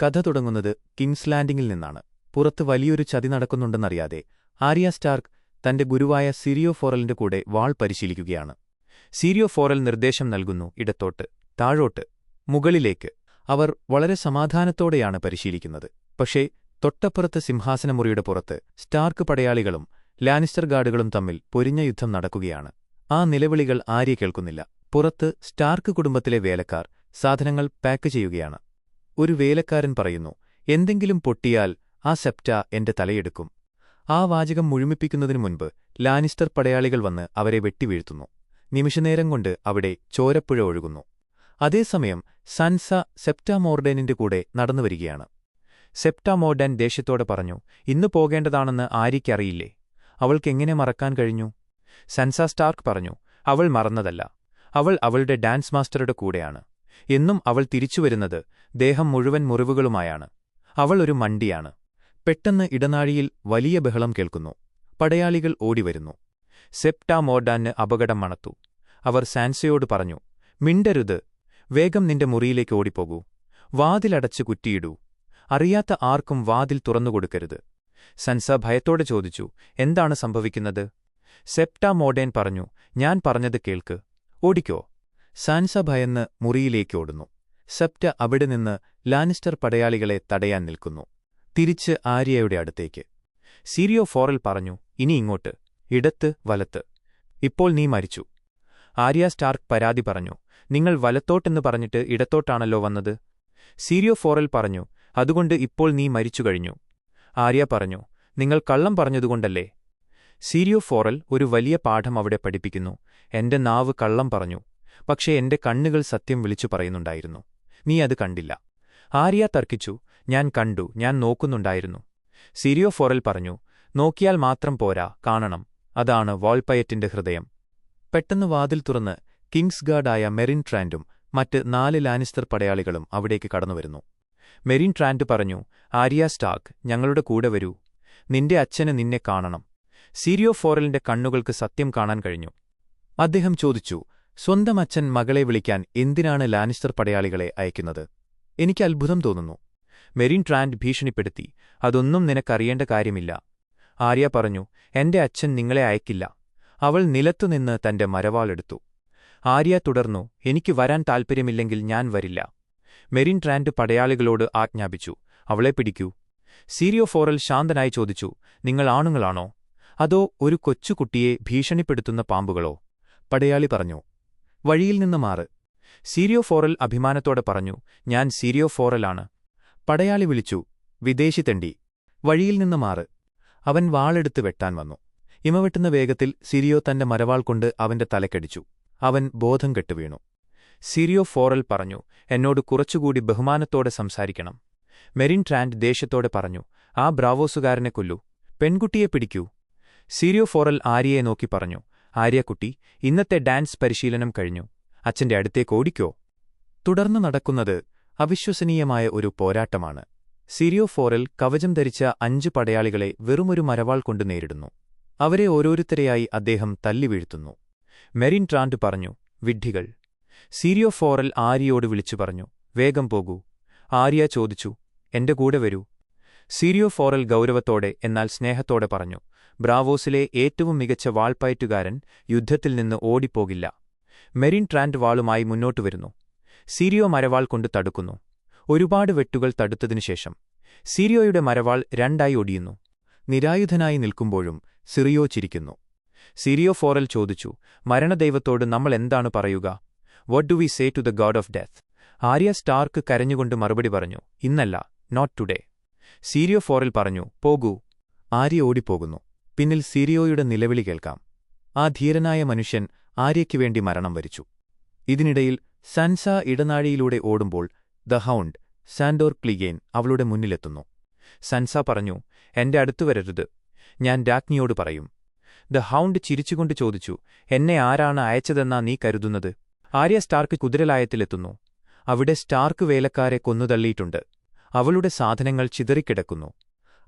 കഥ തുടങ്ങുന്നത് കിങ്സ് ലാൻഡിംഗിൽ നിന്നാണ്. പുറത്ത് വലിയൊരു ചതി നടക്കുന്നുണ്ടെന്നറിയാതെ ആര്യ സ്റ്റാർക്ക് തന്റെ ഗുരുവായ സിരിയോ ഫോറലിന്റെ കൂടെ വാൾ പരിശീലിക്കുകയാണ്. സിരിയോ ഫോറൽ നിർദ്ദേശം നൽകുന്നു: ഇടത്തോട്ട്, താഴോട്ട്, മുകളിലേക്ക്. അവർ വളരെ സമാധാനത്തോടെയാണ് പരിശീലിക്കുന്നത്. പക്ഷേ തൊട്ടപ്പുറത്ത് സിംഹാസനമുറിയുടെ പുറത്ത് സ്റ്റാർക്ക് പടയാളികളും ലാനിസ്റ്റർ ഗാർഡുകളും തമ്മിൽ പൊരിഞ്ഞ യുദ്ധം നടക്കുകയാണ്. ആ നിലവിളികൾ ആര്യ കേൾക്കുന്നില്ല. പുറത്ത് സ്റ്റാർക്ക് കുടുംബത്തിലെ വേലക്കാർ സാധനങ്ങൾ പാക്ക് ചെയ്യുകയാണ്. ഒരു വേലക്കാരൻ പറയുന്നു: എന്തെങ്കിലും പൊട്ടിയാൽ ആ സെപ്റ്റ എന്റെ തലയെടുക്കും. ആ വാചകം മുഴുമിപ്പിക്കുന്നതിനു മുൻപ് ലാനിസ്റ്റർ പടയാളികൾ വന്ന് അവരെ വെട്ടിവീഴ്ത്തുന്നു. നിമിഷനേരം കൊണ്ട് അവിടെ ചോരപ്പുഴ ഒഴുകുന്നു. അതേസമയം സൻസ സെപ്റ്റ മോർഡേനിന്റെ കൂടെ നടന്നുവരികയാണ്. സെപ്റ്റ മോർഡൻ ദേഷ്യത്തോടെ പറഞ്ഞു: ഇന്ന് പോകേണ്ടതാണെന്ന് ആര്യയ്ക്കറിയില്ലേ? അവൾക്കെങ്ങനെ മറക്കാൻ കഴിഞ്ഞു? സൻസ സ്റ്റാർക്ക് പറഞ്ഞു: അവൾ മറന്നതല്ല, അവൾ അവളുടെ ഡാൻസ് മാസ്റ്ററുടെ കൂടെയാണ്. എന്നും അവൾ തിരിച്ചുവരുന്നത് ദേഹം മുഴുവൻ മുറിവുകളുമായാണ്. അവൾ ഒരു മണ്ടിയാണ്. പെട്ടെന്ന് ഇടനാഴിയിൽ വലിയ ബഹളം കേൾക്കുന്നു. പടയാളികൾ ഓടിവരുന്നു. സെപ്റ്റ മോർഡാന് അപകടം മണത്തു. അവർ സാൻസയോട് പറഞ്ഞു: മിണ്ടരുത്, വേഗം നിന്റെ മുറിയിലേക്ക് ഓടിപ്പോകൂ. വാതിലടച്ച് കുറ്റിയിടൂ. അറിയാത്ത ആർക്കും വാതിൽ തുറന്നുകൊടുക്കരുത്. സൻസ ഭയത്തോടെ ചോദിച്ചു: എന്താണ് സംഭവിക്കുന്നത്? സെപ്റ്റ മോർഡേൻ പറഞ്ഞു: ഞാൻ പറഞ്ഞത് കേൾക്ക്, ഓടിക്കോ. സാൻസ ഭയന്ന് മുറിയിലേക്ക് ഓടുന്നു. സെപ്റ്റ അവിടെ നിന്ന് ലാനിസ്റ്റർ പടയാളികളെ തടയാൻ നിൽക്കുന്നു. തിരിച്ച് ആര്യയുടെ അടുത്തേക്ക്. സിരിയോ ഫോറൽ പറഞ്ഞു: ഇനി ഇങ്ങോട്ട്, ഇടത്ത്, വലത്ത്. ഇപ്പോൾ നീ മരിച്ചു. ആര്യ സ്റ്റാർക്ക് പരാതി പറഞ്ഞു: നിങ്ങൾ വലത്തോട്ടെന്ന് പറഞ്ഞിട്ട് ഇടത്തോട്ടാണല്ലോ വന്നത്. സിരിയോ ഫോറൽ പറഞ്ഞു: അതുകൊണ്ട് ഇപ്പോൾ നീ മരിച്ചു കഴിഞ്ഞു. ആര്യ പറഞ്ഞു: നിങ്ങൾ കള്ളം പറഞ്ഞതുകൊണ്ടല്ലേ? സിരിയോ ഫോറൽ ഒരു വലിയ പാഠം അവിടെ പഠിപ്പിക്കുന്നു: എന്റെ നാവ് കള്ളം പറഞ്ഞു, പക്ഷേ എന്റെ കണ്ണുകൾ സത്യം വിളിച്ചു പറയുന്നുണ്ടായിരുന്നു. നീ അത് കണ്ടില്ല. ആര്യ തർക്കിച്ചു: ഞാൻ കണ്ടു, ഞാൻ നോക്കുന്നുണ്ടായിരുന്നു. സിരിയോ ഫോറൽ പറഞ്ഞു: നോക്കിയാൽ മാത്രം പോരാ, കാണണം. അതാണ് വാൾപയറ്റിന്റെ ഹൃദയം. പെട്ടെന്ന് വാതിൽ തുറന്ന് കിങ്സ് ഗാർഡായ മെറിൻ ട്രാൻഡും മറ്റ് 4 ലാനിസ്റ്റർ പടയാളികളും അവിടേക്ക് കടന്നുവരുന്നു. മെറിൻ ട്രാൻഡ് പറഞ്ഞു: ആര്യ സ്റ്റാർക്ക്, ഞങ്ങളുടെ കൂടെ വരൂ. നിന്റെ അച്ഛന് നിന്നെ കാണണം. സിരിയോ ഫോറലിന്റെ കണ്ണുകൾക്ക് സത്യം കാണാൻ കഴിഞ്ഞു. അദ്ദേഹം ചോദിച്ചു: സ്വന്തം അച്ഛൻ മകളെ വിളിക്കാൻ എന്തിനാണ് ലാനിസ്റ്റർ പടയാളികളെ അയക്കുന്നത്? എനിക്ക് അത്ഭുതം തോന്നുന്നു. മെറിൻ ട്രാൻഡ് ഭീഷണിപ്പെടുത്തി: അതൊന്നും നിനക്കറിയേണ്ട കാര്യമില്ല. ആര്യ പറഞ്ഞു: എന്റെ അച്ഛൻ നിങ്ങളെ അയക്കില്ല. അവൾ നിലത്തുനിന്ന് തന്റെ മരവാളെടുത്തു. ആര്യ തുടർന്നു: എനിക്ക് വരാൻ താൽപ്പര്യമില്ലെങ്കിൽ ഞാൻ വരില്ല. മെറിൻ ട്രാൻഡ് പടയാളികളോട് ആജ്ഞാപിച്ചു: അവളെ പിടിക്കൂ. സിരിയോ ഫോറൽ ശാന്തനായി ചോദിച്ചു: നിങ്ങൾ ആണുങ്ങളാണോ, അതോ ഒരു കൊച്ചുകുട്ടിയെ ഭീഷണിപ്പെടുത്തുന്ന പാമ്പുകളോ? പടയാളി പറഞ്ഞു: വഴിയിൽ നിന്ന് മാറ്. സിരിയോ ഫോറൽ അഭിമാനത്തോടെ പറഞ്ഞു: ഞാൻ സിരിയോ ഫോറലാണ്. പടയാളി വിളിച്ചു: വിദേശി തെണ്ടി, വഴിയിൽ നിന്ന് മാറ്. അവൻ വാളെടുത്ത് വെട്ടാൻ വന്നു. ഇമവെട്ടുന്ന വേഗത്തിൽ സിരിയോ തന്റെ മരവാൾ കൊണ്ട് അവന്റെ തലക്കടിച്ചു. അവൻ ബോധം കെട്ടുവീണു. സിരിയോ ഫോറൽ പറഞ്ഞു: എന്നോട് കുറച്ചുകൂടി ബഹുമാനത്തോടെ സംസാരിക്കണം. മെറിൻ ട്രാൻഡ് ദേഷ്യത്തോടെ പറഞ്ഞു: ആ ബ്രാവോസുകാരനെ കൊല്ലൂ, പെൺകുട്ടിയെ പിടിക്കൂ. സിരിയോ ഫോറൽ ആര്യയെ നോക്കി പറഞ്ഞു: ആര്യക്കുട്ടി, ഇന്നത്തെ ഡാൻസ് പരിശീലനം കഴിഞ്ഞു. അച്ഛന്റെ അടുത്തേക്ക് ഓടിക്കോ. തുടർന്ന് നടക്കുന്നത് അവിശ്വസനീയമായ ഒരു പോരാട്ടമാണ്. സിരിയോ ഫോറൽ കവചം ധരിച്ച 5 പടയാളികളെ വെറുമൊരു മരവാൾ കൊണ്ട് നേരിടുന്നു. അവരെ ഓരോരുത്തരെയായി അദ്ദേഹം തല്ലിവീഴ്ത്തുന്നു. മെറിൻ ട്രാൻഡ് പറഞ്ഞു: വിഡ്ഢികൾ. സിരിയോ ഫോറൽ ആര്യയോട് വിളിച്ചു പറഞ്ഞു: വേഗം പോകൂ. ആര്യ ചോദിച്ചു: എന്റെ കൂടെ വരൂ. സിരിയോ ഫോറൽ ഗൗരവത്തോടെ എന്നാൽ സ്നേഹത്തോടെ പറഞ്ഞു: ബ്രാവോസിലെ ഏറ്റവും മികച്ച വാൾപ്പയറ്റുകാരൻ യുദ്ധത്തിൽ നിന്ന് ഓടിപ്പോകില്ല. മെറിൻ ട്രാൻഡ് വാളുമായി മുന്നോട്ടു വരുന്നു. സിരിയോ മരവാൾ കൊണ്ട് തടുക്കുന്നു. ഒരുപാട് വെട്ടുകൾ തടുത്തതിനുശേഷം സിരിയോയുടെ മരവാൾ 2ആയി ഒടിയുന്നു. നിരായുധനായി നിൽക്കുമ്പോഴും സിറിയോ ചിരിക്കുന്നു. സിരിയോ ഫോറൽ ചോദിച്ചു: മരണദൈവത്തോട് നമ്മൾ എന്താണ് പറയുക? What do we say to the god of death? Arya Stark കരഞ്ഞുകൊണ്ട് മറുപടി പറഞ്ഞു: ഇന്നല്ല, നോട്ട് ടുഡേ. സിരിയോ ഫോറൽ പറഞ്ഞു: പോകൂ. ആര്യ ഓടിപ്പോകുന്നു. പിന്നിൽ സിരിയോയുടെ നിലവിളി കേൾക്കാം. ആ ധീരനായ മനുഷ്യൻ ആര്യയ്ക്കു വേണ്ടി മരണം വരിച്ചു. ഇതിനിടയിൽ സൻസ ഇടനാഴിയിലൂടെ ഓടുമ്പോൾ ദ ഹൗണ്ട്, സാൻഡോർ ക്ലിഗേൻ, അവളുടെ മുന്നിലെത്തുന്നു. സൻസ പറഞ്ഞു: എന്റെ അടുത്തു വരരുത്, ഞാൻ രാജ്ഞിയോട് പറയും. ദ ഹൗണ്ട് ചിരിച്ചുകൊണ്ട് ചോദിച്ചു: എന്നെ ആരാണ് അയച്ചതെന്നാ നീ കരുതുന്നത്? ആര്യ സ്റ്റാർക്ക് കുതിരലായത്തിലെത്തുന്നു. അവിടെ സ്റ്റാർക്ക് വേലക്കാരെ കൊന്നുതള്ളിയിട്ടുണ്ട്. അവളുടെ സാധനങ്ങൾ ചിതറിക്കിടക്കുന്നു.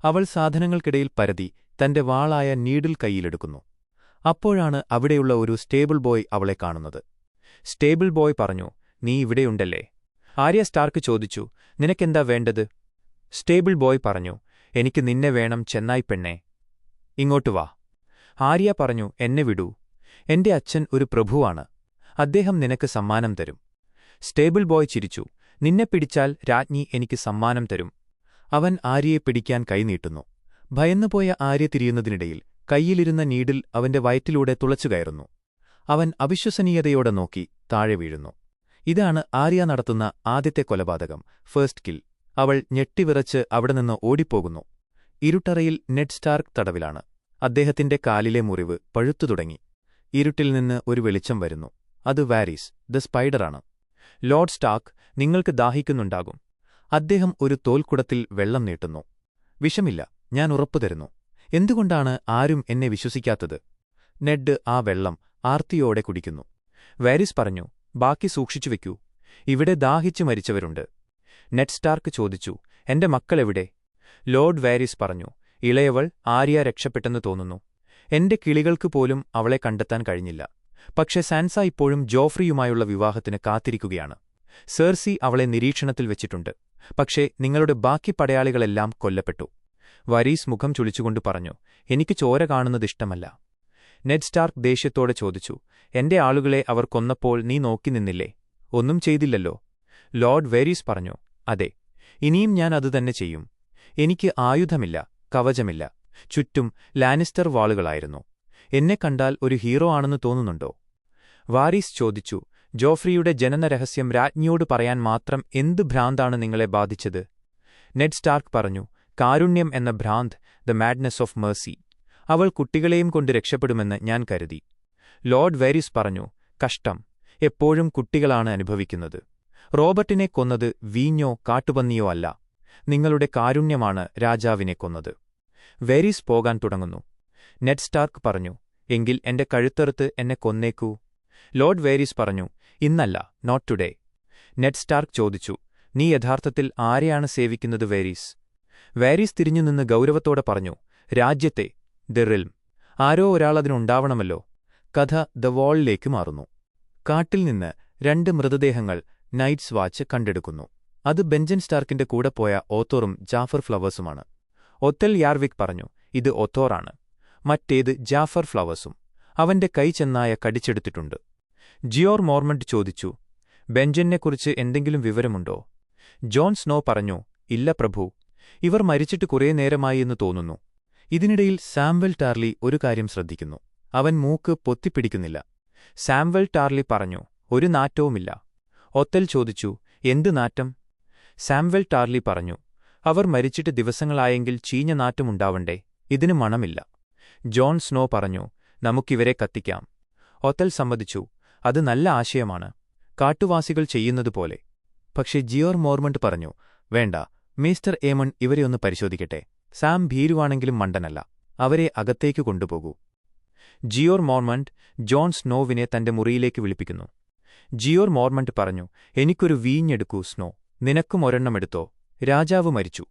അവൾ സാധനങ്ങൾക്കിടയിൽ പരതി തന്റെ വാളായ നീഡിൽ കൈയിലെടുക്കുന്നു. അപ്പോഴാണ് അവിടെയുള്ള ഒരു സ്റ്റേബിൾ ബോയ് അവളെ കാണുന്നത്. സ്റ്റേബിൾ ബോയ് പറഞ്ഞു: നീ ഇവിടെയുണ്ടല്ലേ? ആര്യ സ്റ്റാർക്ക് ചോദിച്ചു: നിനക്കെന്താ വേണ്ടത്? സ്റ്റേബിൾ ബോയ് പറഞ്ഞു, എനിക്ക് നിന്നെ വേണം ചെന്നായ് പെണ്ണേ. ഇങ്ങോട്ട് വാ. ആര്യ പറഞ്ഞു, എന്നെ വിടൂ. എന്റെ അച്ഛൻ ഒരു പ്രഭുവാണ്. അദ്ദേഹം നിനക്ക് സമ്മാനം തരും. സ്റ്റേബിൾ ബോയ് ചിരിച്ചു. നിന്നെ പിടിച്ചാൽ രാജ്ഞി എനിക്ക് സമ്മാനം തരും. അവൻ ആര്യയെ പിടിക്കാൻ കൈനീട്ടുന്നു. ഭയന്നുപോയ ആര്യ തിരിയുന്നതിനിടയിൽ കൈയിലിരുന്ന നീഡിൽ അവന്റെ വയറ്റിലൂടെ തുളച്ചുകയറുന്നു. അവൻ അവിശ്വസനീയതയോടെ നോക്കി താഴെ വീഴുന്നു. ഇതാണ് ആര്യ നടത്തുന്ന ആദ്യത്തെ കൊലപാതകം, ഫസ്റ്റ് കിൽ. അവൾ ഞെട്ടിവിറച്ച് അവിടെ നിന്ന് ഓടിപ്പോകുന്നു. ഇരുട്ടറയിൽ നെഡ് സ്റ്റാർക്ക് തടവിലാണ്. അദ്ദേഹത്തിന്റെ കാലിലെ മുറിവ് പഴുത്തു തുടങ്ങി. ഇരുട്ടിൽ നിന്ന് ഒരു വെളിച്ചം വരുന്നു. അത് വാരീസ് ദ സ്പൈഡറാണ്. ലോർഡ് സ്റ്റാർക്ക്, നിങ്ങൾക്ക് ദാഹിക്കുന്നുണ്ടാകും. അദ്ദേഹം ഒരു തോൽക്കുടത്തിൽ വെള്ളം നീട്ടുന്നു. വിഷമില്ല, ഞാൻ ഉറപ്പുതരുന്നു. എന്തുകൊണ്ടാണ് ആരും എന്നെ വിശ്വസിക്കാത്തത്? നെഡ് ആ വെള്ളം ആർത്തിയോടെ കുടിക്കുന്നു. വാരീസ് പറഞ്ഞു, ബാക്കി സൂക്ഷിച്ചുവെക്കൂ. ഇവിടെ ദാഹിച്ചു മരിച്ചവരുണ്ട്. നെഡ് സ്റ്റാർക്ക് ചോദിച്ചു, എന്റെ മക്കളെവിടെ? ലോർഡ് വാരീസ് പറഞ്ഞു, ഇളയവൾ ആര്യ രക്ഷപ്പെട്ടെന്ന് തോന്നുന്നു. എന്റെ കിളികൾക്ക് പോലും അവളെ കണ്ടെത്താൻ കഴിഞ്ഞില്ല. പക്ഷേ സാൻസ ഇപ്പോഴും ജോഫ്രിയുമായുള്ള വിവാഹത്തിന് കാത്തിരിക്കുകയാണ്. സെർസി അവളെ നിരീക്ഷണത്തിൽ വെച്ചിട്ടുണ്ട്. പക്ഷേ നിങ്ങളുടെ ബാക്കി പടയാളികളെല്ലാം കൊല്ലപ്പെട്ടു. വാരീസ് മുഖം ചുളിച്ചുകൊണ്ട് പറഞ്ഞു, എനിക്ക് ചോര കാണുന്നതിഷ്ടമല്ല. നെഡ് സ്റ്റാർക്ക് ദേഷ്യത്തോടെ ചോദിച്ചു, എന്റെ ആളുകളെ അവർ കൊന്നപ്പോൾ നീ നോക്കി നിന്നില്ലേ? ഒന്നും ചെയ്തില്ലല്ലോ. ലോർഡ് വാരീസ് പറഞ്ഞു, അതെ, ഇനിയും ഞാൻ അതുതന്നെ ചെയ്യും. എനിക്ക് ആയുധമില്ല, കവചമില്ല. ചുറ്റും ലാനിസ്റ്റർ വാളുകളായിരുന്നു. എന്നെ കണ്ടാൽ ഒരു ഹീറോ ആണെന്ന് തോന്നുന്നുണ്ടോ? വാരീസ് ചോദിച്ചു, ജോഫ്രിയുടെ ജനനരഹസ്യം രാജ്ഞിയോട് പറയാൻ മാത്രം എന്ത് ഭ്രാന്താണ് നിങ്ങളെ ബാധിച്ചത്? നെഡ് സ്റ്റാർക്ക് പറഞ്ഞു, കാരുണ്യം എന്ന ഭ്രാന്ത്, ദ മാഡ്നസ് ഓഫ് മേഴ്സി. അവൾ കുട്ടികളെയും കൊണ്ട് രക്ഷപ്പെടുമെന്ന് ഞാൻ കരുതി. ലോർഡ് വാരീസ് പറഞ്ഞു, കഷ്ടം, എപ്പോഴും കുട്ടികളാണ് അനുഭവിക്കുന്നത്. റോബർട്ടിനെ കൊന്നത് വീഞ്ഞോ കാട്ടുപന്നിയോ അല്ല, നിങ്ങളുടെ കാരുണ്യമാണ് രാജാവിനെ കൊന്നത്. വാരീസ് പോകാൻ തുടങ്ങുന്നു. നെഡ് സ്റ്റാർക്ക് പറഞ്ഞു, എങ്കിൽ എന്റെ കഴുത്തറുത്ത് എന്നെ കൊന്നേക്കൂ. ലോർഡ് വാരീസ് പറഞ്ഞു, ഇന്നല്ല, നോട്ട് ടുഡേ. നെഡ് സ്റ്റാർക്ക് ചോദിച്ചു, നീ യഥാർത്ഥത്തിൽ ആരെയാണ് സേവിക്കുന്നത് വാരീസ്? വാരീസ് തിരിഞ്ഞുനിന്ന് ഗൗരവത്തോടെ പറഞ്ഞു, രാജ്യത്തെ, ദ റിൽം. ആരോ ഒരാളതിനുണ്ടാവണമല്ലോ. കഥ ദ വാളിലേക്ക് മാറുന്നു. കാട്ടിൽ നിന്ന് 2 മൃതദേഹങ്ങൾ നൈറ്റ്സ് വാച്ച് കണ്ടെടുക്കുന്നു. അത് ബെഞ്ചൻ സ്റ്റാർക്കിന്റെ കൂടെ പോയ ഓത്തോറും ജാഫർ ഫ്ലവേഴ്സുമാണ്. ഒത്തൽ യാർവിക് പറഞ്ഞു, ഇത് ഒത്തോറാണ്. മറ്റേത് ജാഫർ ഫ്ലവേഴ്സും. അവന്റെ കൈ ചെന്നായ കടിച്ചെടുത്തിട്ടുണ്ട്. ജിയോർ മോർമണ്ട് ചോദിച്ചു, ബെഞ്ചനെക്കുറിച്ച് എന്തെങ്കിലും വിവരമുണ്ടോ? ജോൺ സ്നോ പറഞ്ഞു, ഇല്ല പ്രഭു. ഇവർ മരിച്ചിട്ട് കുറേ നേരമായി എന്ന് തോന്നുന്നു. ഇതിനിടയിൽ സാംവെൽ ടാർലി ഒരു കാര്യം ശ്രദ്ധിക്കുന്നു. അവൻ മൂക്ക് പൊത്തിപ്പിടിക്കുന്നില്ല. സാംവെൽ ടാർലി പറഞ്ഞു, ഒരു നാറ്റവുമില്ല. ഒത്തൽ ചോദിച്ചു, എന്ത് നാറ്റം? സാംവെൽ ടാർലി പറഞ്ഞു, അവർ മരിച്ചിട്ട് ദിവസങ്ങളായെങ്കിൽ ചീഞ്ഞ നാറ്റമുണ്ടാവണ്ടേ? ഇതിന് മണമില്ല. ജോൺ സ്നോ പറഞ്ഞു, നമുക്കിവരെ കത്തിക്കാം. ഒത്തൽ സമ്മതിച്ചു, അത് നല്ല ആശയമാണ്, കാട്ടുവാസികൾ ചെയ്യുന്നതുപോലെ. പക്ഷേ ജിയോർ മോർമണ്ട് പറഞ്ഞു, വേണ്ട, മിസ്റ്റർ ഏമൺ ഇവരെ ഒന്ന് പരിശോധിക്കട്ടെ. സാം ഭീരുവാണെങ്കിലും മണ്ടനല്ല. അവരെ അകത്തേക്കു കൊണ്ടുപോകൂ. ജിയോർ മോർമണ്ട് ജോൺ സ്നോവിനെ തന്റെ മുറിയിലേക്ക് വിളിപ്പിക്കുന്നു. ജിയോർ മോർമണ്ട് പറഞ്ഞു, എനിക്കൊരു വീഞ്ഞെടുക്കൂ സ്നോ. നിനക്കും ഒരെണ്ണമെടുത്തോ. രാജാവ് മരിച്ചു.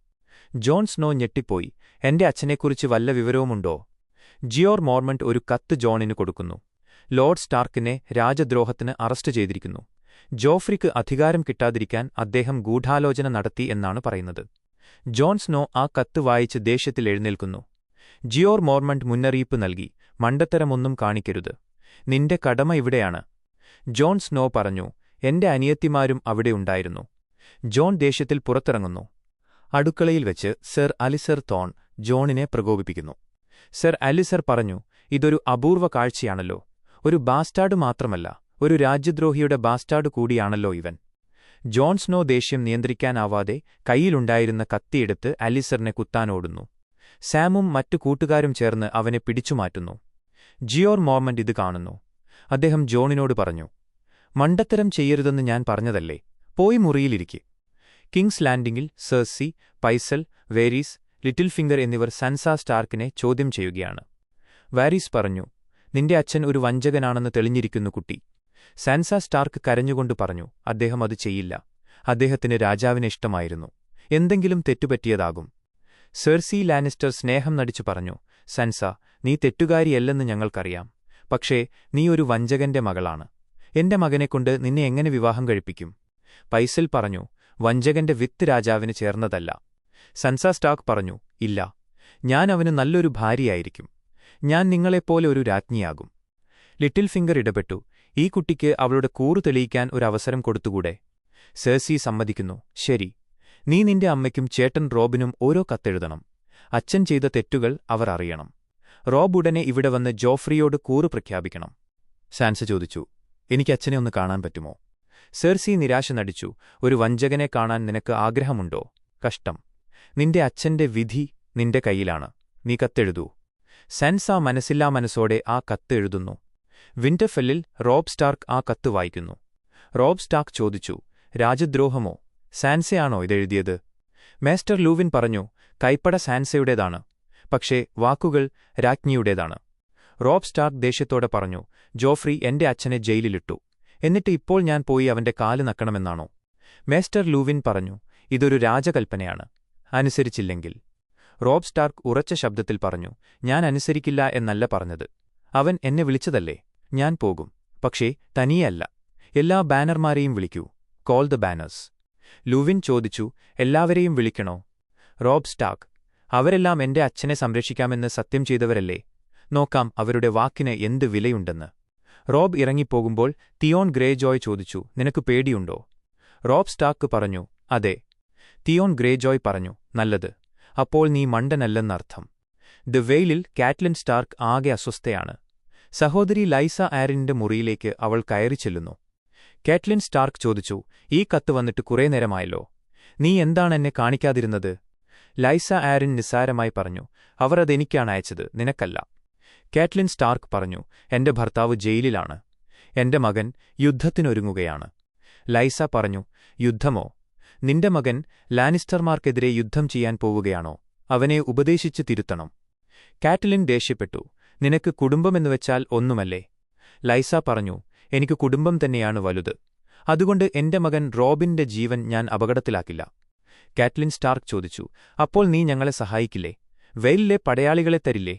ജോൺ സ്നോ ഞെട്ടിപ്പോയി. എന്റെ അച്ഛനെക്കുറിച്ച് വല്ല വിവരവുമുണ്ടോ? ജിയോർ മോർമണ്ട് ഒരു കത്ത് ജോണിന് കൊടുക്കുന്നു. ലോർഡ് സ്റ്റാർക്കിനെ രാജദ്രോഹത്തിന് അറസ്റ്റ് ചെയ്തിരിക്കുന്നു. ജോഫ്രിക്ക് അധികാരം കിട്ടാതിരിക്കാൻ അദ്ദേഹം ഗൂഢാലോചന നടത്തി എന്നാണ് പറയുന്നത്. ജോൺ സ്നോ ആ കത്ത് വായിച്ച് ദേഷ്യത്തിൽ എഴുന്നേൽക്കുന്നു. ജിയോർ മോർമണ്ട് മുന്നറിയിപ്പ് നൽകി, മണ്ടത്തരമൊന്നും കാണിക്കരുത്. നിന്റെ കടമ ഇവിടെയാണ്. ജോൺ സ്നോ പറഞ്ഞു, എന്റെ അനിയത്തിമാരും അവിടെ ഉണ്ടായിരുന്നു. ജോൺ ദേഷ്യത്തിൽ പുറത്തിറങ്ങുന്നു. അടുക്കളയിൽ വെച്ച് സർ അലിസർ തോൺ ജോണിനെ പ്രകോപിപ്പിക്കുന്നു. സർ അലിസർ പറഞ്ഞു, ഇതൊരു അപൂർവ കാഴ്ചയാണല്ലോ. ഒരു ബാസ്റ്റാർഡ് മാത്രമല്ല, ഒരു രാജ്യദ്രോഹിയുടെ ബാസ്റ്റാർഡ് കൂടിയാണല്ലോ ഇവൻ. ജോൺ സ്നോ ദേഷ്യം നിയന്ത്രിക്കാനാവാതെ കൈയിലുണ്ടായിരുന്ന കത്തിയെടുത്ത് അലിസറിനെ കുത്താനോടുന്നു. സാമും മറ്റു കൂട്ടുകാരും ചേർന്ന് അവനെ പിടിച്ചുമാറ്റുന്നു. ജിയോർ മോർമണ്ട് ഇത് കാണുന്നു. അദ്ദേഹം ജോണിനോട് പറഞ്ഞു, മണ്ടത്തരം ചെയ്യരുതെന്ന് ഞാൻ പറഞ്ഞതല്ലേ, പോയി മുറിയിലിരിക്കെ. കിങ്സ് ലാൻഡിംഗിൽ സെർസി, പൈസൽ, വേരീസ്, ലിറ്റിൽ ഫിംഗർ എന്നിവർ സൻസ സ്റ്റാർക്കിനെ ചോദ്യം ചെയ്യുകയാണ്. വാരീസ് പറഞ്ഞു, നിന്റെ അച്ഛൻ ഒരു വഞ്ചകനാണെന്ന് തെളിഞ്ഞിരിക്കുന്നു കുട്ടി. സാൻസ സ്റ്റാർക്ക് കരഞ്ഞുകൊണ്ട് പറഞ്ഞു, അദ്ദേഹം അത് ചെയ്യില്ല. അദ്ദേഹത്തിന് രാജാവിനെ ഇഷ്ടമായിരുന്നു. എന്തെങ്കിലും തെറ്റുപറ്റിയതാകും. സെർസി ലാനിസ്റ്റർ സ്നേഹം നടിച്ചു പറഞ്ഞു, സൻസ, നീ തെറ്റുകാരിയല്ലെന്ന് ഞങ്ങൾക്കറിയാം. പക്ഷേ നീ ഒരു വഞ്ചകന്റെ മകളാണ്. എന്റെ മകനെക്കൊണ്ട് നിന്നെ എങ്ങനെ വിവാഹം കഴിപ്പിക്കും? പൈസൽ പറഞ്ഞു, വഞ്ചകന്റെ വിത്ത് രാജാവിന് ചേർന്നതല്ല. സൻസ സ്റ്റാർക്ക് പറഞ്ഞു, ഇല്ല, ഞാൻ അവന് നല്ലൊരു ഭാര്യയായിരിക്കും. ഞാൻ നിങ്ങളെപ്പോലെ ഒരു രാജ്ഞിയാകും. ലിറ്റിൽ ഫിംഗർ ഇടപെട്ടു, ഈ കുട്ടിക്ക് അവളുടെ കൂറു തെളിയിക്കാൻ ഒരു അവസരം കൊടുത്തുകൂടെ? സെർസി സമ്മതിക്കുന്നു, ശരി, നീ നിന്റെ അമ്മയ്ക്കും ചേട്ടൻ റോബിനും ഓരോ കത്തെഴുതണം. അച്ഛൻ ചെയ്ത തെറ്റുകൾ അവർ അറിയണം. റോബ് ഉടനെ ഇവിടെ വന്ന് ജോഫ്രിയോട് കൂറു പ്രഖ്യാപിക്കണം. സാൻസ ചോദിച്ചു, എനിക്ക് അച്ഛനെ ഒന്ന് കാണാൻ പറ്റുമോ? സെർസി നിരാശ നടിച്ചു, ഒരു വഞ്ചകനെ കാണാൻ നിനക്ക് ആഗ്രഹമുണ്ടോ? കഷ്ടം. നിന്റെ അച്ഛന്റെ വിധി നിന്റെ കയ്യിലാണ്. നീ കത്തെഴുതൂ. സാൻസ മനസ്സില്ലാ മനസ്സോടെ ആ കത്ത് എഴുതുന്നു. വിന്റർഫെല്ലിൽ റോബ് സ്റ്റാർക്ക് ആ കത്ത് വായിക്കുന്നു. റോബ് സ്റ്റാർക്ക് ചോദിച്ചു, രാജദ്രോഹമോ? സാൻസയാണോ ഇതെഴുതിയത്? മാസ്റ്റർ ലൂവിൻ പറഞ്ഞു, കൈപ്പട സാൻസയുടേതാണ്, പക്ഷേ വാക്കുകൾ രാജ്ഞിയുടേതാണ്. റോബ് സ്റ്റാർക്ക് ദേഷ്യത്തോടെ പറഞ്ഞു, ജോഫ്രി എന്റെ അച്ഛനെ ജയിലിലിട്ടു, എന്നിട്ട് ഇപ്പോൾ ഞാൻ പോയി അവന്റെ കാല് നക്കണമെന്നാണോ? മാസ്റ്റർ ലൂവിൻ പറഞ്ഞു, ഇതൊരു രാജകൽപ്പനയാണ്. അനുസരിച്ചില്ലെങ്കിൽ? റോബ് സ്റ്റാർക്ക് ഉറച്ച ശബ്ദത്തിൽ പറഞ്ഞു, ഞാൻ അനുസരിക്കില്ല എന്നല്ല പറഞ്ഞത്. അവൻ എന്നെ വിളിച്ചതല്ലേ? ഞാൻ പോകും, പക്ഷേ തനിയല്ല. എല്ലാ ബാനർമാരെയും വിളിക്കൂ. Call the banners. ലൂവിൻ ചോദിച്ചു, എല്ലാവരെയും വിളിക്കണോ? റോബ് സ്റ്റാർക്ക്, അവരെല്ലാം എന്റെ അച്ഛനെ സംരക്ഷിക്കാമെന്ന് സത്യം ചെയ്തവരല്ലേ? നോക്കാം അവരുടെ വാക്കിന് എന്ത് വിലയുണ്ടെന്ന്. റോബ് ഇറങ്ങിപ്പോകുമ്പോൾ തിയോൺ ഗ്രേജോയ് ചോദിച്ചു, നിനക്ക് പേടിയുണ്ടോ? റോബ് സ്റ്റാർക്ക് പറഞ്ഞു, അതെ. തിയോൺ ഗ്രേജോയ് പറഞ്ഞു, നല്ലത്. അപ്പോൾ നീ മണ്ടനല്ലെന്നർത്ഥം. ദ വെയിലിൽ കാറ്റ്ലിൻ സ്റ്റാർക്ക് ആകെ അസ്വസ്ഥയാണ്. സഹോദരി ലൈസ ആരിന്റെ മുറിയിലേക്ക് അവൾ കയറിച്ചെല്ലുന്നു. കാറ്റ്ലിൻ സ്റ്റാർക്ക് ചോദിച്ചു, ഈ കത്ത് വന്നിട്ട് കുറേ നേരമായല്ലോ. നീ എന്താണ് എന്നെ കാണിക്കാതിരുന്നത്? ലൈസ ആരിൻ നിസ്സാരമായി പറഞ്ഞു, അവർ അതെനിക്കാണ് അയച്ചത്, നിനക്കല്ല. കാറ്റ്ലിൻ സ്റ്റാർക്ക് പറഞ്ഞു, എന്റെ ഭർത്താവ് ജയിലിലാണ്. എന്റെ മകൻ യുദ്ധത്തിനൊരുങ്ങുകയാണ്. ലൈസ പറഞ്ഞു, യുദ്ധമോ? നിന്റെ മകൻ ലാനിസ്റ്റർമാർക്കെതിരെ യുദ്ധം ചെയ്യാൻ പോവുകയാണോ? അവനെ ഉപദേശിച്ച് തിരുത്തണം. കാറ്റ്ലിൻ ദേഷ്യപ്പെട്ടു, നിനക്ക് കുടുംബമെന്നുവെച്ചാൽ ഒന്നുമല്ലേ? ലൈസ പറഞ്ഞു, എനിക്ക് കുടുംബം തന്നെയാണ് വലുത്. അതുകൊണ്ട് എന്റെ മകൻ റോബിന്റെ ജീവൻ ഞാൻ അപകടത്തിലാക്കില്ല. കാറ്റ്ലിൻ സ്റ്റാർക്ക് ചോദിച്ചു, അപ്പോൾ നീ ഞങ്ങളെ സഹായിക്കില്ലേ? വെയിലിലെ പടയാളികളെ തരില്ലേ?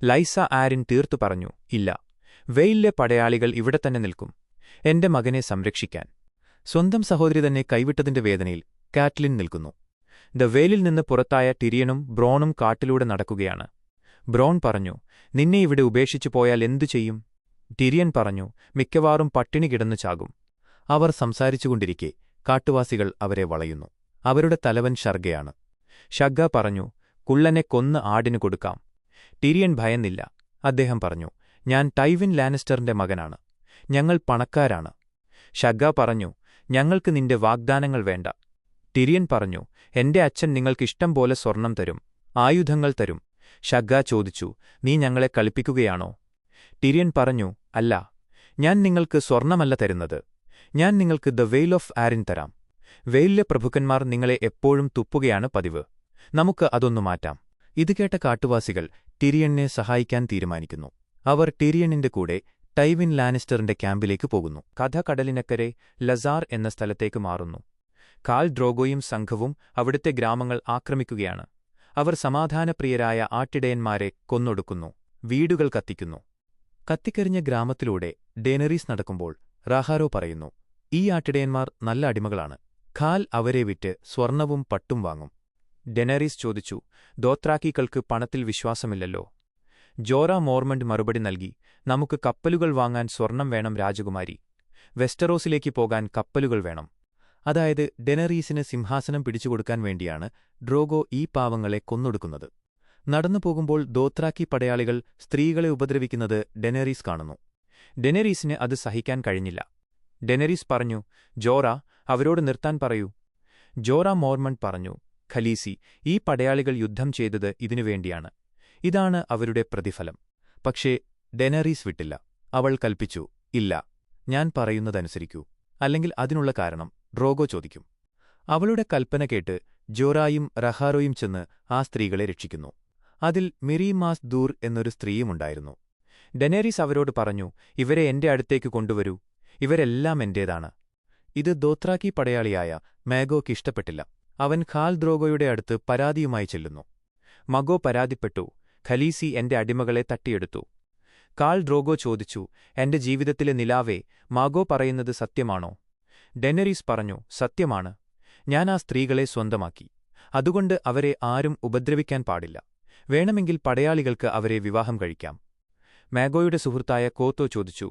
ലൈസ ആരിൻ തീർത്തു പറഞ്ഞു, ഇല്ല. വെയിലിലെ പടയാളികൾ ഇവിടെ തന്നെ നിൽക്കും, എന്റെ മകനെ സംരക്ഷിക്കാൻ. സ്വന്തം സഹോദരി തന്നെ കൈവിട്ടതിന്റെ വേദനയിൽ കാറ്റ്ലിൻ നിൽക്കുന്നു. ദ വെയിലിൽ നിന്ന് പുറത്തായ ടിരിയനും ബ്രോണും കാട്ടിലൂടെ നടക്കുകയാണ്. ബ്രോൺ പറഞ്ഞു, നിന്നെ ഇവിടെ ഉപേക്ഷിച്ചു പോയാൽ എന്തു ചെയ്യും? ടിരിയൻ പറഞ്ഞു, മിക്കവാറും പട്ടിണി കിടന്നു ചാകും. അവർ സംസാരിച്ചുകൊണ്ടിരിക്കെ കാട്ടുവാസികൾ അവരെ വളയുന്നു. അവരുടെ തലവൻ ഷർഗയാണ്. ഷഗ്ഗ പറഞ്ഞു, കുള്ളനെ കൊന്ന് ആടിനു കൊടുക്കാം. ടിരിയൻ ഭയന്നില്ല. അദ്ദേഹം പറഞ്ഞു, ഞാൻ ടൈവിൻ ലാനിസ്റ്ററിന്റെ മകനാണ്. ഞങ്ങൾ പണക്കാരാണ്. ഷഗ്ഗ പറഞ്ഞു, ഞങ്ങൾക്ക് നിന്റെ വാഗ്ദാനങ്ങൾ വേണ്ട. ടിരിയൻ പറഞ്ഞു, എന്റെ അച്ഛൻ നിങ്ങൾക്കിഷ്ടം പോലെ സ്വർണം തരും, ആയുധങ്ങൾ തരും. ഷഗ്ഗ ചോദിച്ചു, നീ ഞങ്ങളെ കളിപ്പിക്കുകയാണോ? ടിരിയൻ പറഞ്ഞു, അല്ല, ഞാൻ നിങ്ങൾക്ക് സ്വർണമല്ല തരുന്നത്. ഞാൻ നിങ്ങൾക്ക് ദ വെയിൽ ഓഫ് ആരിൻ തരാം. വെയിലിലെ പ്രഭുക്കന്മാർ നിങ്ങളെ എപ്പോഴും തുപ്പുകയാണ് പതിവ്. നമുക്ക് അതൊന്നു മാറ്റാം. ഇത് കേട്ട കാട്ടുവാസികൾ ടിരിയനെ സഹായിക്കാൻ തീരുമാനിക്കുന്നു. അവർ ടിരിയനിന്റെ കൂടെ ടൈവിൻ ലാനിസ്റ്ററിന്റെ ക്യാമ്പിലേക്ക് പോകുന്നു. കഥ കടലിനക്കരെ ലസാർ എന്ന സ്ഥലത്തേക്ക് മാറുന്നു. കാൽ ഡ്രോഗോയും സംഘവും അവിടുത്തെ ഗ്രാമങ്ങൾ ആക്രമിക്കുകയാണ്. അവർ സമാധാനപ്രിയരായ ആട്ടിടയന്മാരെ കൊന്നൊടുക്കുന്നു, വീടുകൾ കത്തിക്കുന്നു. കത്തിക്കരിഞ്ഞ ഗ്രാമത്തിലൂടെ ഡേനറീസ് നടക്കുമ്പോൾ റാഹാരോ പറയുന്നു, ഈ ആട്ടിടയന്മാർ നല്ല അടിമകളാണ്. ഖാൽ അവരെ വിറ്റ് സ്വർണവും പട്ടും വാങ്ങും. ഡെനറീസ് ചോദിച്ചു, ദോത്രാക്കികൾക്ക് പണത്തിൽ വിശ്വാസമില്ലല്ലോ? ജോറ മോർമണ്ട് മറുപടി നൽകി, നമുക്ക് കപ്പലുകൾ വാങ്ങാൻ സ്വർണം വേണം രാജകുമാരി. വെസ്റ്ററോസിലേക്ക് പോകാൻ കപ്പലുകൾ വേണം. അതായത് ഡെനറീസിന് സിംഹാസനം പിടിച്ചുകൊടുക്കാൻ വേണ്ടിയാണ് ഡ്രോഗോ ഈ പാവങ്ങളെ കൊന്നൊടുക്കുന്നത്. നടന്നുപോകുമ്പോൾ ദോത്രാക്കി പടയാളികൾ സ്ത്രീകളെ ഉപദ്രവിക്കുന്നത് ഡെനറീസ് കാണുന്നു. ഡെനറീസിന് അത് സഹിക്കാൻ കഴിഞ്ഞില്ല. ഡെനറീസ് പറഞ്ഞു, ജോറ, അവരോട് നിർത്താൻ പറയൂ. ജോറ മോർമണ്ട് പറഞ്ഞു, ഖലീസി, ഈ പടയാളികൾ യുദ്ധം ചെയ്തത് ഇതിനുവേണ്ടിയാണ്. ഇതാണ് അവരുടെ പ്രതിഫലം. പക്ഷേ ഡെനറീസ് വിട്ടില്ല. അവൾ കൽപ്പിച്ചു, ഇല്ല, ഞാൻ പറയുന്നതനുസരിക്കൂ, അല്ലെങ്കിൽ അതിനുള്ള കാരണം ഡ്രോഗോ ചോദിക്കും. അവളുടെ കൽപ്പന കേട്ട് ജോറായും റഹാറോയും ചെന്ന് ആ സ്ത്രീകളെ രക്ഷിക്കുന്നു. അതിൽ മിറിമാസ് ദൂർ എന്നൊരു സ്ത്രീയുമുണ്ടായിരുന്നു. ഡെനേരീസ് അവരോട് പറഞ്ഞു, ഇവരെ എന്റെ അടുത്തേക്ക് കൊണ്ടുവരൂ, ഇവരെല്ലാം എന്റേതാണ്. ഇത് ദോത്രാക്കി പടയാളിയായ മാഗോയ്ക്ക് ഇഷ്ടപ്പെട്ടില്ല. അവൻ ഖാൽ ദ്രോഗോയുടെ അടുത്ത് പരാതിയുമായി ചെല്ലുന്നു. മഗോ പരാതിപ്പെട്ടു, ഖലീസി എന്റെ അടിമകളെ തട്ടിയെടുത്തു. കാൾ ഡ്രോഗോ ചോദിച്ചു, എന്റെ ജീവിതത്തിലെ നിലാവേ, മാഗോ പറയുന്നത് സത്യമാണോ? ഡെനറീസ് പറഞ്ഞു, സത്യമാണ്. ഞാൻ ആ സ്ത്രീകളെ സ്വന്തമാക്കി. അതുകൊണ്ട് അവരെ ആരും ഉപദ്രവിക്കാൻ പാടില്ല. വേണമെങ്കിൽ പടയാളികൾക്ക് അവരെ വിവാഹം കഴിക്കാം. മാഗോയുടെ സുഹൃത്തായ കോത്തോ ചോദിച്ചു,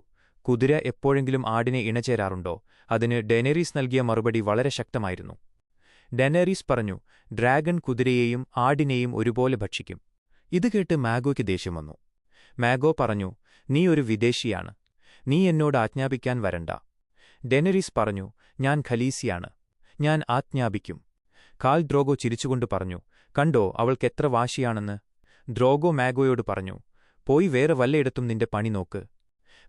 കുതിര എപ്പോഴെങ്കിലും ആടിനെ ഇണചേരാറുണ്ടോ? അതിന് ഡെനേരീസ് നൽകിയ മറുപടി വളരെ ശക്തമായിരുന്നു. ഡെനേരീസ് പറഞ്ഞു, ഡ്രാഗൺ കുതിരയെയും ആടിനെയും ഒരുപോലെ ഭക്ഷിക്കും. ഇത് കേട്ട് മാഗോയ്ക്ക് ദേഷ്യം വന്നു. മാഗോ പറഞ്ഞു, നീ ഒരു വിദേശിയാണ്. നീ എന്നോട് ആജ്ഞാപിക്കാൻ വരണ്ട. ഡെനേരീസ് പറഞ്ഞു, ഞാൻ ഖലീസിയാണ്. ഞാൻ ആജ്ഞാപിക്കും. കാൽ ദ്രോഗോ ചിരിച്ചുകൊണ്ട് പറഞ്ഞു, കണ്ടോ അവൾക്കെത്ര വാശിയാണെന്ന്. ദ്രോഗോ മാഗോയോട് പറഞ്ഞു, പോയി വേറെ വല്ലയിടത്തും നിന്റെ പണി നോക്ക്.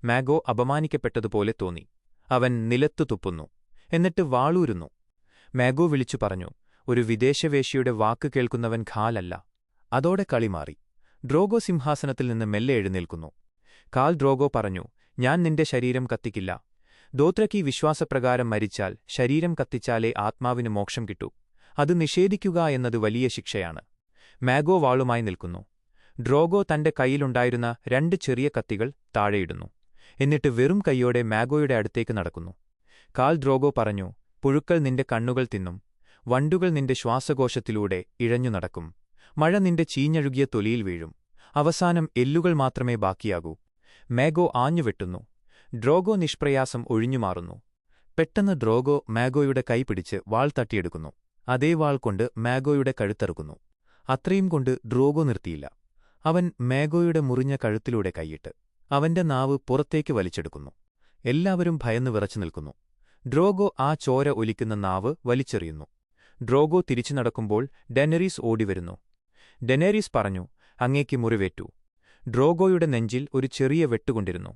മാഗോ അപമാനിക്കപ്പെട്ടതുപോലെ തോന്നി. അവൻ നിലത്തു തുപ്പുന്നു. എന്നിട്ട് വാളൂരുന്നു. മാഗോ വിളിച്ചു പറഞ്ഞു, ഒരു വിദേശവേശ്യയുടെ വാക്ക് കേൾക്കുന്നവൻ ഖാലല്ല. അതോടെ കളി മാറി. ഡ്രോഗോ സിംഹാസനത്തിൽ നിന്ന് മെല്ലെ എഴുന്നേൽക്കുന്നു. കാൽ ദ്രോഗോ പറഞ്ഞു, ഞാൻ നിന്റെ ശരീരം കത്തിക്കില്ല. ദോത്രക്കി വിശ്വാസപ്രകാരം മരിച്ചാൽ ശരീരം കത്തിച്ചാലേ ആത്മാവിന് മോക്ഷം കിട്ടൂ. അത് നിഷേധിക്കുക എന്നത് വലിയ ശിക്ഷയാണ്. മാഗോ വാളുമായി നിൽക്കുന്നു. ഡ്രോഗോ തന്റെ കൈയിലുണ്ടായിരുന്ന 2 ചെറിയ കത്തികൾ താഴെയിടുന്നു. എന്നിട്ട് വെറും കൈയോടെ മാഗോയുടെ അടുത്തേക്ക് നടക്കുന്നു. കാൽ ദ്രോഗോ പറഞ്ഞു, പുഴുക്കൾ നിന്റെ കണ്ണുകൾ തിന്നും. വണ്ടുകൾ നിന്റെ ശ്വാസകോശത്തിലൂടെ ഇഴഞ്ഞു നടക്കും. മഴ നിന്റെ ചീഞ്ഞഴുകിയ തൊലിയിൽ വീഴും. അവസാനം എല്ലുകൾ മാത്രമേ ബാക്കിയാകൂ. മാഗോ ആഞ്ഞുവെട്ടുന്നു. ഡ്രോഗോ നിഷ്പ്രയാസം ഒഴിഞ്ഞുമാറുന്നു. പെട്ടെന്ന് ഡ്രോഗോ മാഗോയുടെ കൈ പിടിച്ച് വാൾ തട്ടിയെടുക്കുന്നു. അതേ വാൾ കൊണ്ട് മാഗോയുടെ കഴുത്തറുക്കുന്നു. അത്രയും കൊണ്ട് ഡ്രോഗോ നിർത്തിയില്ല. അവൻ മാഗോയുടെ മുറിഞ്ഞ കഴുത്തിലൂടെ കൈയിട്ട് അവന്റെ നാവ് പുറത്തേക്ക് വലിച്ചെടുക്കുന്നു. എല്ലാവരും ഭയന്ന് വിറച്ചു നിൽക്കുന്നു. ഡ്രോഗോ ആ ചോര ഒലിക്കുന്ന നാവ് വലിച്ചെറിയുന്നു. ഡ്രോഗോ തിരിച്ചു നടക്കുമ്പോൾ ഡെനേരീസ് ഓടിവരുന്നു. ഡെനേരീസ് പറഞ്ഞു, അങ്ങേക്ക് മുറിവേറ്റു. ഡ്രോഗോയുടെ നെഞ്ചിൽ ഒരു ചെറിയ വെട്ടുകൊണ്ടിരുന്നു.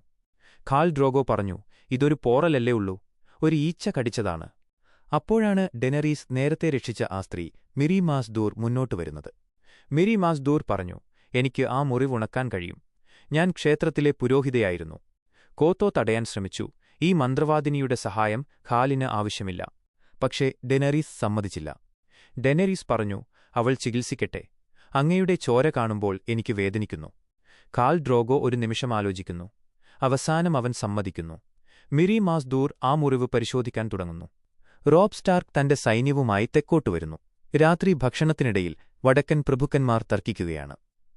ഖാൽ ദ്രോഗോ പറഞ്ഞു, ഇതൊരു പോറലല്ലേ ഉള്ളൂ, ഒരു ഈച്ച കടിച്ചതാണ്. അപ്പോഴാണ് ഡെനേരീസ് നേരത്തെ രക്ഷിച്ച ആ സ്ത്രീ മിരി മാസ്ദൂർ മുന്നോട്ടു വരുന്നത്. മിരി മാസ്ദൂർ പറഞ്ഞു, എനിക്ക് ആ മുറിവുണക്കാൻ കഴിയും. ഞാൻ ക്ഷേത്രത്തിലെ പുരോഹിതയായിരുന്നു. കോത്തോ തടയാൻ ശ്രമിച്ചു. ഈ മന്ത്രവാദിനിയുടെ സഹായം ഖാലിന് ആവശ്യമില്ല. പക്ഷേ ഡെനേരീസ് സമ്മതിച്ചില്ല. ഡെനേരീസ് പറഞ്ഞു, അവൾ ചികിത്സിക്കട്ടെ. അങ്ങയുടെ ചോര കാണുമ്പോൾ എനിക്ക് വേദനിക്കുന്നു. ഖാൽ ദ്രോഗോ ഒരു നിമിഷം ആലോചിക്കുന്നു. അവസാനം അവൻ സമ്മതിക്കുന്നു. മിരി മാസ്ദൂർ ആ മുറിവ് പരിശോധിക്കാൻ തുടങ്ങുന്നു. റോബ് സ്റ്റാർക്ക് തന്റെ സൈന്യവുമായി തെക്കോട്ടു വരുന്നു. രാത്രി ഭക്ഷണത്തിനിടയിൽ വടക്കൻ പ്രഭുക്കന്മാർ തർക്കിക്കുകയാണ്.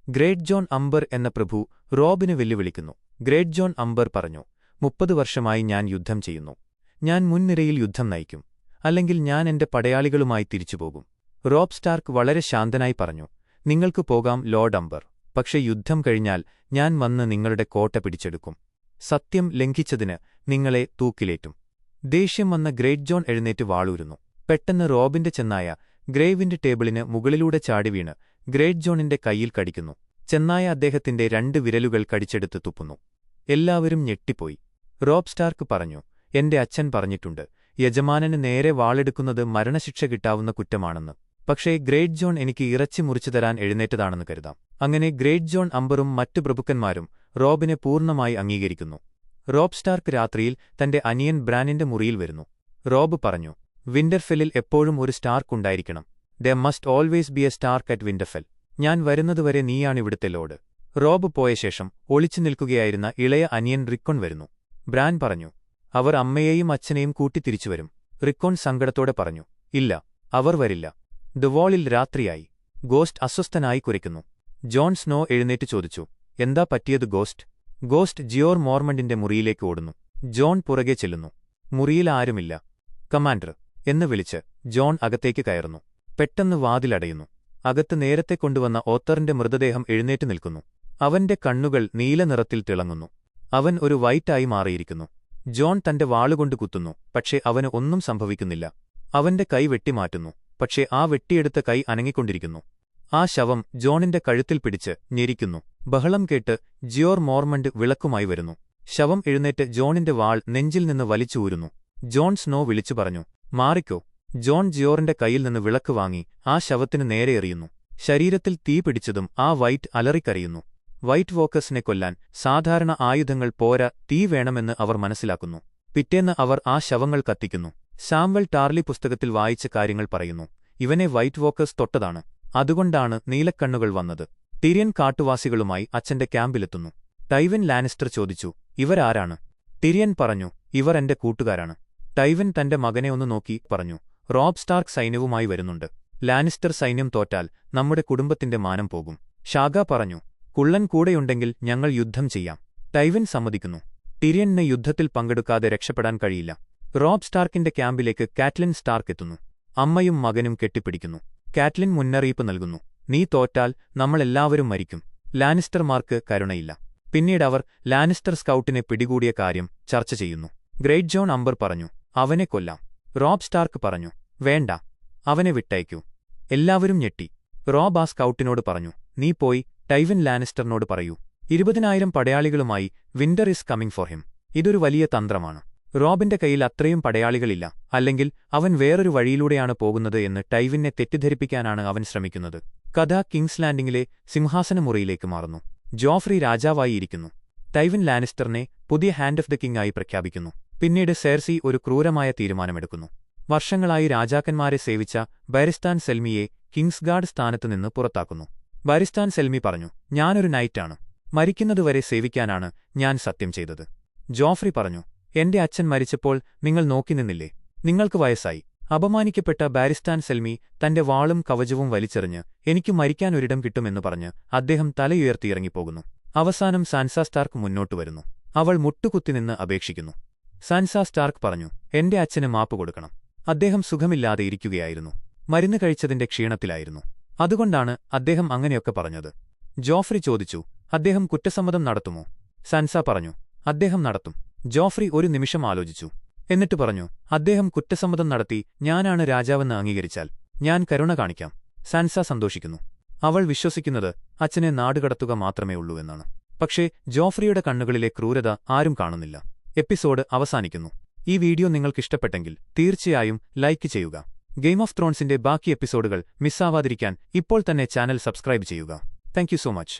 ഗ്രേറ്റ് ജോൺ അംബർ എന്ന പ്രഭു റോബിന് വെല്ലുവിളിക്കുന്നു. ഗ്രേറ്റ് ജോൺ അംബർ പറഞ്ഞു, 30 വർഷമായി ഞാൻ യുദ്ധം ചെയ്യുന്നു. ഞാൻ മുൻനിരയിൽ യുദ്ധം നയിക്കും. അല്ലെങ്കിൽ ഞാൻ എന്റെ പടയാളികളുമായി തിരിച്ചുപോകും. റോബ് സ്റ്റാർക്ക് വളരെ ശാന്തനായി പറഞ്ഞു, നിങ്ങൾക്ക് പോകാം ലോർഡ് അംബർ. പക്ഷേ യുദ്ധം കഴിഞ്ഞാൽ ഞാൻ വന്ന് നിങ്ങളുടെ കോട്ട പിടിച്ചെടുക്കും. സത്യം ലംഘിച്ചതിന് നിങ്ങളെ തൂക്കിലേറ്റും. ദേഷ്യം വന്ന ഗ്രേറ്റ് ജോൺ എഴുന്നേറ്റ് വാളൂരുന്നു. പെട്ടെന്ന് റോബിന്റെ ചെന്നായ ഗ്രേവിന്റെ ടേബിളിന് മുകളിലൂടെ ചാടിവീണ് ഗ്രേറ്റ് ജോണിന്റെ കൈയിൽ കടിക്കുന്നു. ചെന്നായ അദ്ദേഹത്തിന്റെ 2 വിരലുകൾ കടിച്ചെടുത്ത് തുപ്പുന്നു. എല്ലാവരും ഞെട്ടിപ്പോയി. റോബ് സ്റ്റാർക്ക് പറഞ്ഞു, എന്റെ അച്ഛൻ പറഞ്ഞിട്ടുണ്ട്, യജമാനന് നേരെ വാളെടുക്കുന്നത് മരണശിക്ഷ കിട്ടാവുന്ന കുറ്റമാണെന്ന്. പക്ഷേ ഗ്രേറ്റ് ജോൺ എനിക്ക് ഇറച്ചി മുറിച്ചു തരാൻ എഴുന്നേറ്റതാണെന്ന് കരുതാം. അങ്ങനെ ഗ്രേറ്റ് ജോൺ അംബറും മറ്റു പ്രഭുക്കന്മാരും റോബിനെ പൂർണ്ണമായി അംഗീകരിക്കുന്നു. റോബ് സ്റ്റാർക്ക് രാത്രിയിൽ തന്റെ അനിയൻ ബ്രാനിന്റെ മുറിയിൽ വരുന്നു. റോബ് പറഞ്ഞു, വിന്റർഫെല്ലിൽ എപ്പോഴും ഒരു സ്റ്റാർക്ക് ഉണ്ടായിരിക്കണം. There must always be a Stark at Winterfell. ഞാൻ വരുന്നതുവരെ നീയാണിവിടുത്തെ ലോഡ്. റോബ് പോയ ശേഷം ഒളിച്ചു നിൽക്കുകയായിരുന്ന ഇളയ അനിയൻ റിക്കോൺ വരുന്നു. ബ്രാൻ പറഞ്ഞു, അവർ അമ്മയെയും അച്ഛനെയും കൂട്ടിത്തിരിച്ചുവരും. റിക്കോൺ സങ്കടത്തോടെ പറഞ്ഞു, ഇല്ല, അവർ വരില്ല. ദ വാളിൽ രാത്രിയായി. ഗോസ്റ്റ് അസ്വസ്ഥനായി കുരയ്ക്കുന്നു. ജോൺ സ്നോ എഴുന്നേറ്റ് ചോദിച്ചു, എന്താ പറ്റിയത് ഗോസ്റ്റ്? ഗോസ്റ്റ് ജിയോർ മോർമണ്ടിന്റെ മുറിയിലേക്ക് ഓടുന്നു. ജോൺ പുറകെ ചെല്ലുന്നു. മുറിയിൽ ആരുമില്ല. കമാൻഡർ എന്ന് വിളിച്ച് ജോൺ അകത്തേക്ക് കയറുന്നു. പെട്ടെന്ന് വാതിലടയുന്നു. അകത്ത് നേരത്തെ കൊണ്ടുവന്ന ഓത്തറിന്റെ മൃതദേഹം എഴുന്നേറ്റ് നിൽക്കുന്നു. അവന്റെ കണ്ണുകൾ നീലനിറത്തിൽ തിളങ്ങുന്നു. അവൻ ഒരു വൈറ്റായി മാറിയിരിക്കുന്നു. ജോൺ തന്റെ വാളുകൊണ്ട് കുത്തുന്നു. പക്ഷേ അവന് ഒന്നും സംഭവിക്കുന്നില്ല. അവന്റെ കൈ വെട്ടിമാറ്റുന്നു. പക്ഷേ ആ വെട്ടിയെടുത്ത കൈ അനങ്ങിക്കൊണ്ടിരിക്കുന്നു. ആ ശവം ജോണിന്റെ കഴുത്തിൽ പിടിച്ച് ഞെരിക്കുന്നു. ബഹളം കേട്ട് ജിയോർ മോർമണ്ട് വിളക്കുമായി വരുന്നു. ശവം എഴുന്നേറ്റ് ജോണിന്റെ വാൾ നെഞ്ചിൽ നിന്ന് വലിച്ചൂരുന്നു. ജോൺ സ്നോ വിളിച്ചു പറഞ്ഞു, മാറിക്കോ. ജോൺ ജിയോറിന്റെ കൈയിൽ നിന്ന് വിളക്ക് വാങ്ങി ആ ശവത്തിനു നേരെ എറിയുന്നു. ശരീരത്തിൽ തീ പിടിച്ചതും ആ വൈറ്റ് അലറിക്കരയുന്നു. വൈറ്റ് വോക്കേഴ്സിനെ കൊല്ലാൻ സാധാരണ ആയുധങ്ങൾ പോരാ, തീ വേണമെന്ന് അവർ മനസ്സിലാക്കുന്നു. പിറ്റേന്ന് അവർ ആ ശവങ്ങൾ കത്തിക്കുന്നു. സാംവൽ ടാർലി പുസ്തകത്തിൽ വായിച്ച കാര്യങ്ങൾ പറയുന്നു. ഇവനെ വൈറ്റ് വോക്കേഴ്സ് തൊട്ടതാണ്. അതുകൊണ്ടാണ് നീലക്കണ്ണുകൾ വന്നത്. ടിരിയൻ കാട്ടുവാസികളുമായി അച്ഛന്റെ ക്യാമ്പിലെത്തുന്നു. ടൈവൻ ലാനിസ്റ്റർ ചോദിച്ചു, ഇവരാരാണ്? ടിരിയൻ പറഞ്ഞു, ഇവർ എന്റെ കൂട്ടുകാരാണ്. ടൈവൻ തന്റെ മകനെ ഒന്ന് നോക്കി പറഞ്ഞു, റോബ് സ്റ്റാർക്ക് സൈന്യവുമായി വരുന്നുണ്ട്. ലാനിസ്റ്റർ സൈന്യം തോറ്റാൽ നമ്മുടെ കുടുംബത്തിന്റെ മാനം പോകും. ഷാഗ പറഞ്ഞു, കുള്ളൻ കൂടെയുണ്ടെങ്കിൽ ഞങ്ങൾ യുദ്ധം ചെയ്യാം. ടൈവിൻ സമ്മതിക്കുന്നു. ടിരിയന് യുദ്ധത്തിൽ പങ്കെടുക്കാതെ രക്ഷപ്പെടാൻ കഴിയില്ല. റോബ് സ്റ്റാർക്കിന്റെ ക്യാമ്പിലേക്ക് കാറ്റ്ലിൻ സ്റ്റാർക്ക് എത്തുന്നു. അമ്മയും മകനും കെട്ടിപ്പിടിക്കുന്നു. കാറ്റ്ലിൻ മുന്നറിയിപ്പ് നൽകുന്നു, നീ തോറ്റാൽ നമ്മളെല്ലാവരും മരിക്കും. ലാനിസ്റ്റർമാർക്ക് കരുണയില്ല. പിന്നീട് അവർ ലാനിസ്റ്റർ സ്കൗട്ടിനെ പിടികൂടിയ കാര്യം ചർച്ച ചെയ്യുന്നു. ഗ്രേറ്റ് ജോൺ അംബർ പറഞ്ഞു, അവനെ കൊല്ലാം. റോബ് സ്റ്റാർക്ക് പറഞ്ഞു, വേണ്ട, അവനെ വിട്ടയക്കൂ. എല്ലാവരും ഞെട്ടി. റോബ് ആ സ്കൗട്ടിനോട് പറഞ്ഞു, നീ പോയി ടൈവിൻ ലാനിസ്റ്ററിനോട് പറയൂ, 20,000 പടയാളികളുമായി winter is coming for him. ഇതൊരു വലിയ തന്ത്രമാണ്. റോബിന്റെ കയ്യിൽ അത്രയും പടയാളികളില്ല, അല്ലെങ്കിൽ അവൻ വേറൊരു വഴിയിലൂടെയാണ് പോകുന്നത് എന്ന് ടൈവിനെ തെറ്റിദ്ധരിപ്പിക്കാനാണ് അവൻ ശ്രമിക്കുന്നത്. കഥ കിങ്സ് ലാൻഡിംഗിലെ സിംഹാസനമുറിയിലേക്ക് മാറുന്നു. ജോഫ്രി രാജാവായി ഇരിക്കുന്നു. ടൈവിൻ ലാനിസ്റ്ററിനെ പുതിയ ഹാൻഡ് ഓഫ് ദ കിങ് ആയി പ്രഖ്യാപിക്കുന്നു. പിന്നീട് സേർസി ഒരു ക്രൂരമായ തീരുമാനമെടുക്കുന്നു. വർഷങ്ങളായി രാജാക്കന്മാരെ സേവിച്ച ബൈരിസ്താൻ സെൽമിയെ കിങ്സ്ഗാർഡ് സ്ഥാനത്തുനിന്ന് പുറത്താക്കുന്നു. ബൈരിസ്താൻ സെൽമി പറഞ്ഞു, ഞാനൊരു നൈറ്റാണ്. മരിക്കുന്നതുവരെ സേവിക്കാനാണ് ഞാൻ സത്യം ചെയ്തത്. ജോഫ്രി പറഞ്ഞു, എന്റെ അച്ഛൻ മരിച്ചപ്പോൾ നിങ്ങൾ നോക്കി നിന്നില്ലേ? നിങ്ങൾക്ക് വയസ്സായി. അപമാനിക്കപ്പെട്ട ബാരിസ്താൻ സെൽമി തന്റെ വാളും കവചവും വലിച്ചെറിഞ്ഞ് എനിക്ക് മരിക്കാൻ ഒരിടം കിട്ടുമെന്ന് പറഞ്ഞ് അദ്ദേഹം തലയുയർത്തിയിറങ്ങിപ്പോകുന്നു. അവസാനം സാൻസ സ്റ്റാർക്ക് മുന്നോട്ടു വരുന്നു. അവൾ മുട്ടുകുത്തിനിന്ന് അപേക്ഷിക്കുന്നു. സാൻസ സ്റ്റാർക്ക് പറഞ്ഞു, എന്റെ അച്ഛന് മാപ്പ് കൊടുക്കണം. അദ്ദേഹം സുഖമില്ലാതെ ഇരിക്കുകയായിരുന്നു. മരുന്ന് കഴിച്ചതിന്റെ ക്ഷീണത്തിലായിരുന്നു. അതുകൊണ്ടാണ് അദ്ദേഹം അങ്ങനെയൊക്കെ പറഞ്ഞത്. ജോഫ്രി ചോദിച്ചു, അദ്ദേഹം കുറ്റസമ്മതം നടത്തുമോ? സാൻസ പറഞ്ഞു, അദ്ദേഹം നടത്തും. ജോഫ്രി ഒരു നിമിഷം ആലോചിച്ചു. എന്നിട്ട് പറഞ്ഞു, അദ്ദേഹം കുറ്റസമ്മതം നടത്തി ഞാനാണ് രാജാവെന്ന് അംഗീകരിച്ചാൽ ഞാൻ കരുണ കാണിക്കാം. സാൻസ സന്തോഷിക്കുന്നു. അവൾ വിശ്വസിക്കുന്നത് അച്ഛനെ നാടുകടത്തുക മാത്രമേ ഉള്ളൂ എന്നാണ്. പക്ഷേ ജോഫ്രിയുടെ കണ്ണുകളിലെ ക്രൂരത ആരും കാണുന്നില്ല. എപ്പിസോഡ് അവസാനിക്കുന്നു. ഈ വീഡിയോ നിങ്ങൾക്കിഷ്ടപ്പെട്ടെങ്കിൽ തീർച്ചയായും ലൈക്ക് ചെയ്യുക. ഗെയിം ഓഫ് ത്രോൺസിന്റെ ബാക്കി എപ്പിസോഡുകൾ മിസ്സാവാതിരിക്കാൻ ഇപ്പോൾ തന്നെ ചാനൽ സബ്സ്ക്രൈബ് ചെയ്യുക. Thank you so much.